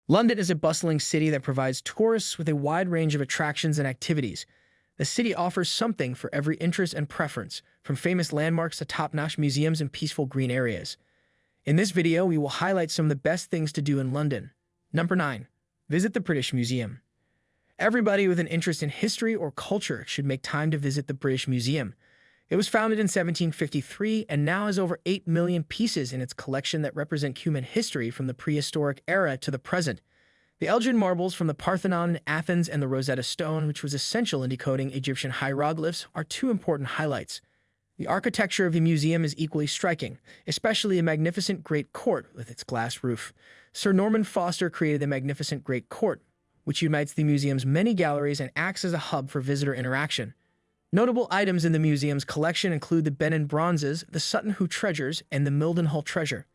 London is a bustling city that provides tourists with a wide range of attractions and activities. The city offers something for every interest and preference, from famous landmarks to top-notch museums and peaceful green areas. In this video, we will highlight some of the best things to do in London. Number 9. Visit the British Museum. Everybody with an interest in history or culture should make time to visit the British Museum. It was founded in 1753 and now has over 8 million pieces in its collection that represent human history from the prehistoric era to the present. The Elgin Marbles from the Parthenon in Athens and the Rosetta Stone, which was essential in decoding Egyptian hieroglyphs, are two important highlights. The architecture of the museum is equally striking, especially a magnificent Great Court with its glass roof. Sir Norman Foster created the magnificent Great Court, which unites the museum's many galleries and acts as a hub for visitor interaction. Notable items in the museum's collection include the Benin bronzes, the Sutton Hoo treasures, and the Mildenhall treasure.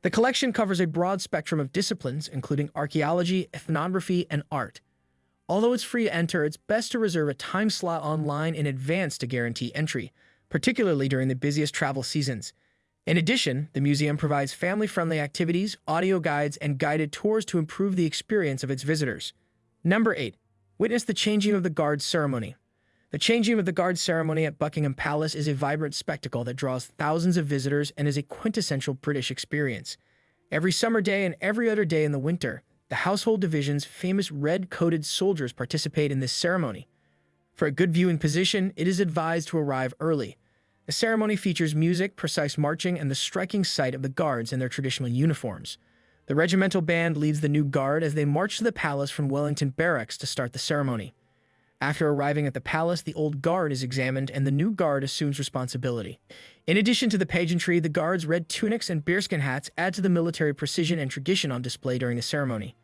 The collection covers a broad spectrum of disciplines, including archaeology, ethnography, and art. Although it's free to enter, it's best to reserve a time slot online in advance to guarantee entry, particularly during the busiest travel seasons. In addition, the museum provides family-friendly activities, audio guides, and guided tours to improve the experience of its visitors. Number 8. Witness the changing of the guard ceremony. The changing of the guard ceremony at Buckingham Palace is a vibrant spectacle that draws thousands of visitors and is a quintessential British experience. Every summer day and every other day in the winter, the household division's famous red-coated soldiers participate in this ceremony. For a good viewing position, it is advised to arrive early. The ceremony features music, precise marching, and the striking sight of the guards in their traditional uniforms. The regimental band leads the new guard as they march to the palace from Wellington Barracks to start the ceremony. After arriving at the palace, the old guard is examined and the new guard assumes responsibility. In addition to the pageantry, the guards' red tunics and bearskin hats add to the military precision and tradition on display during the ceremony.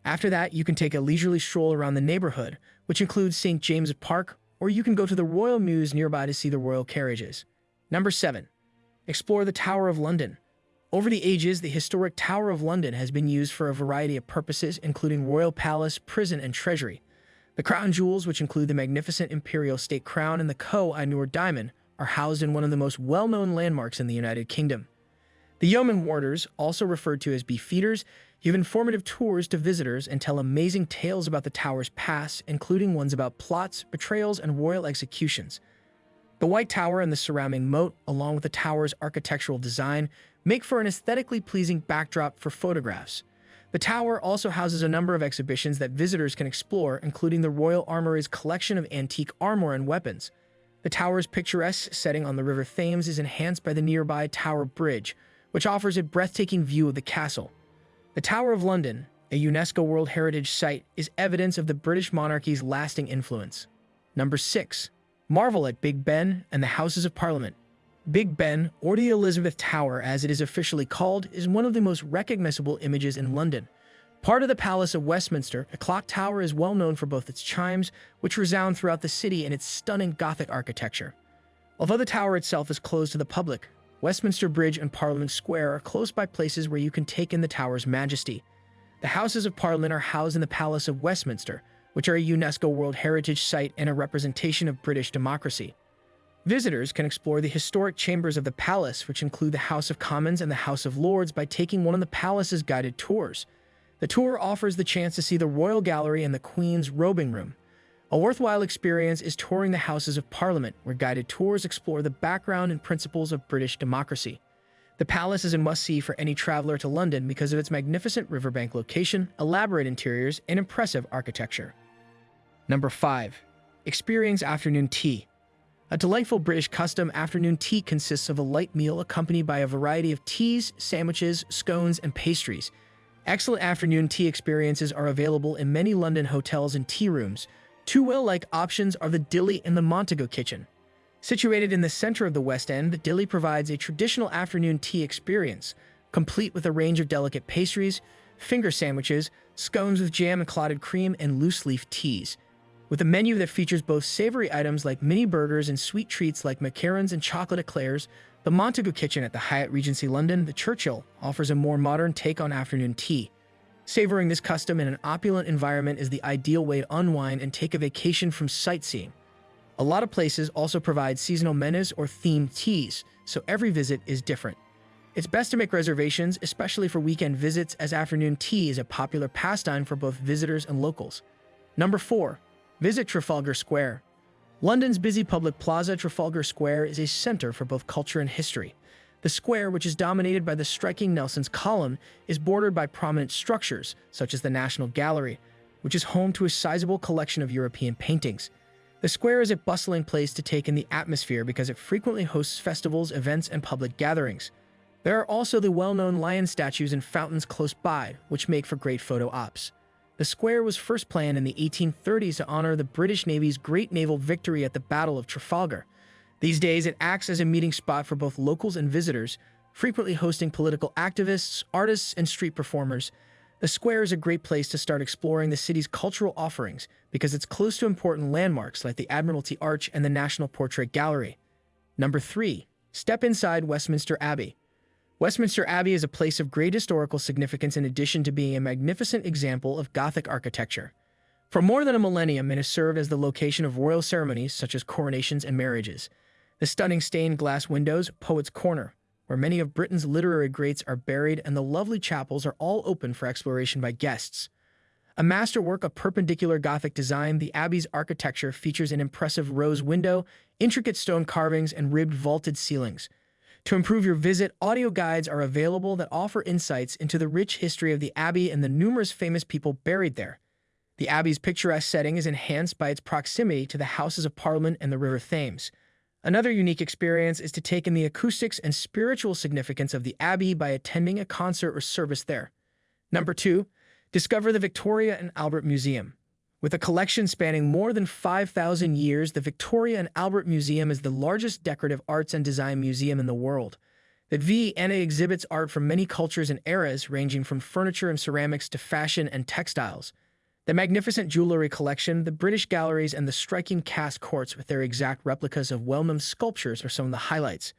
After that, you can take a leisurely stroll around the neighborhood, which includes St. James's Park, or you can go to the Royal Mews nearby to see the royal carriages. Number 7. Explore the Tower of London. Over the ages, the historic Tower of London has been used for a variety of purposes, including royal palace, prison, and treasury. The crown jewels, which include the magnificent imperial state crown and the Koh-i-Noor diamond, are housed in one of the most well-known landmarks in the United Kingdom. The Yeoman Warders, also referred to as beefeaters, give informative tours to visitors and tell amazing tales about the tower's past, including ones about plots, betrayals, and royal executions. The White Tower and the surrounding moat, along with the tower's architectural design, make for an aesthetically pleasing backdrop for photographs. The tower also houses a number of exhibitions that visitors can explore, including the Royal Armoury's collection of antique armor and weapons. The tower's picturesque setting on the River Thames is enhanced by the nearby Tower Bridge, which offers a breathtaking view of the castle. The Tower of London, a UNESCO World Heritage Site, is evidence of the British monarchy's lasting influence. Number 6. Marvel at Big Ben and the Houses of Parliament. Big Ben, or the Elizabeth Tower as it is officially called, is one of the most recognizable images in London. Part of the Palace of Westminster, a clock tower is well known for both its chimes, which resound throughout the city, and its stunning Gothic architecture. Although the tower itself is closed to the public, Westminster Bridge and Parliament Square are close by places where you can take in the tower's majesty. The Houses of Parliament are housed in the Palace of Westminster, which are a UNESCO World Heritage Site and a representation of British democracy. Visitors can explore the historic chambers of the palace, which include the House of Commons and the House of Lords, by taking one of the palace's guided tours. The tour offers the chance to see the Royal Gallery and the Queen's Robing Room. A worthwhile experience is touring the Houses of Parliament, where guided tours explore the background and principles of British democracy. The palace is a must-see for any traveler to London because of its magnificent riverbank location, elaborate interiors, and impressive architecture. Number 5. Experience afternoon tea. A delightful British custom, afternoon tea consists of a light meal accompanied by a variety of teas, sandwiches, scones, and pastries. Excellent afternoon tea experiences are available in many London hotels and tea rooms. Two well-liked options are the Dilly and the Montagu Kitchen. Situated in the center of the West End, the Dilly provides a traditional afternoon tea experience, complete with a range of delicate pastries, finger sandwiches, scones with jam and clotted cream, and loose-leaf teas. With a menu that features both savory items like mini burgers and sweet treats like macarons and chocolate eclairs, the Montagu Kitchen at the Hyatt Regency London, the Churchill, offers a more modern take on afternoon tea. Savoring this custom in an opulent environment is the ideal way to unwind and take a vacation from sightseeing. A lot of places also provide seasonal menus or themed teas, so every visit is different. It's best to make reservations, especially for weekend visits, as afternoon tea is a popular pastime for both visitors and locals. Number 4. Visit Trafalgar Square. London's busy public plaza, Trafalgar Square, is a center for both culture and history. The square, which is dominated by the striking Nelson's Column, is bordered by prominent structures, such as the National Gallery, which is home to a sizable collection of European paintings. The square is a bustling place to take in the atmosphere because it frequently hosts festivals, events, and public gatherings. There are also the well-known lion statues and fountains close by, which make for great photo ops. The square was first planned in the 1830s to honor the British Navy's great naval victory at the Battle of Trafalgar. These days, it acts as a meeting spot for both locals and visitors, frequently hosting political activists, artists, and street performers. The square is a great place to start exploring the city's cultural offerings because it's close to important landmarks like the Admiralty Arch and the National Portrait Gallery. Number 3. Step inside Westminster Abbey. Westminster Abbey is a place of great historical significance in addition to being a magnificent example of Gothic architecture. For more than a millennium, it has served as the location of royal ceremonies such as coronations and marriages. The stunning stained glass windows, Poets' Corner, where many of Britain's literary greats are buried, and the lovely chapels are all open for exploration by guests. A masterwork of perpendicular Gothic design, the Abbey's architecture features an impressive rose window, intricate stone carvings, and ribbed vaulted ceilings. To improve your visit, audio guides are available that offer insights into the rich history of the Abbey and the numerous famous people buried there. The Abbey's picturesque setting is enhanced by its proximity to the Houses of Parliament and the River Thames. Another unique experience is to take in the acoustics and spiritual significance of the Abbey by attending a concert or service there. Number 2. Discover the Victoria and Albert Museum. With a collection spanning more than 5,000 years, the Victoria and Albert Museum is the largest decorative arts and design museum in the world. The V&A exhibits art from many cultures and eras, ranging from furniture and ceramics to fashion and textiles. The magnificent jewelry collection, the British galleries, and the striking cast courts with their exact replicas of well-known sculptures are some of the highlights.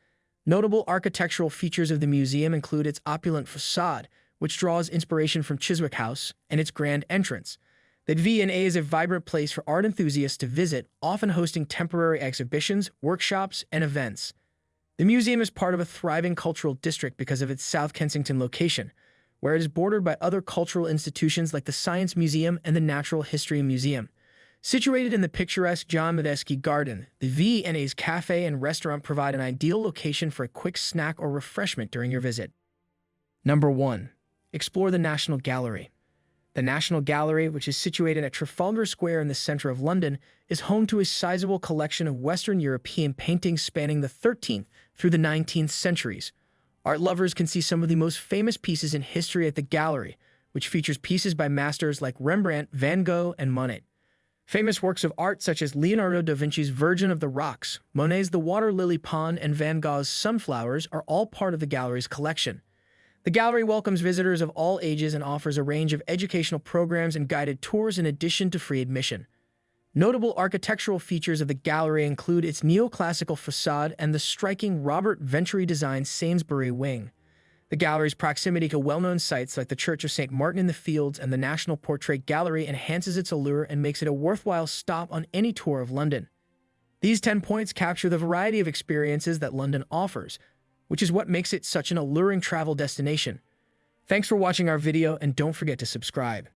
Notable architectural features of the museum include its opulent facade, which draws inspiration from Chiswick House, and its grand entrance. The V&A is a vibrant place for art enthusiasts to visit, often hosting temporary exhibitions, workshops, and events. The museum is part of a thriving cultural district because of its South Kensington location, where it is bordered by other cultural institutions like the Science Museum and the Natural History Museum. Situated in the picturesque John Medeski Garden, the V&A's cafe and restaurant provide an ideal location for a quick snack or refreshment during your visit. Number 1. Explore the National Gallery. The National Gallery, which is situated at Trafalgar Square in the center of London, is home to a sizable collection of Western European paintings spanning the 13th through the 19th centuries. Art lovers can see some of the most famous pieces in history at the gallery, which features pieces by masters like Rembrandt, Van Gogh, and Monet. Famous works of art such as Leonardo da Vinci's Virgin of the Rocks, Monet's The Water Lily Pond, and Van Gogh's Sunflowers are all part of the gallery's collection. The gallery welcomes visitors of all ages and offers a range of educational programs and guided tours in addition to free admission. Notable architectural features of the gallery include its neoclassical facade and the striking Robert Venturi-designed Sainsbury wing. The gallery's proximity to well-known sites like the Church of St. Martin in the Fields and the National Portrait Gallery enhances its allure and makes it a worthwhile stop on any tour of London. These 10 points capture the variety of experiences that London offers, which is what makes it such an alluring travel destination. Thanks for watching our video, and don't forget to subscribe.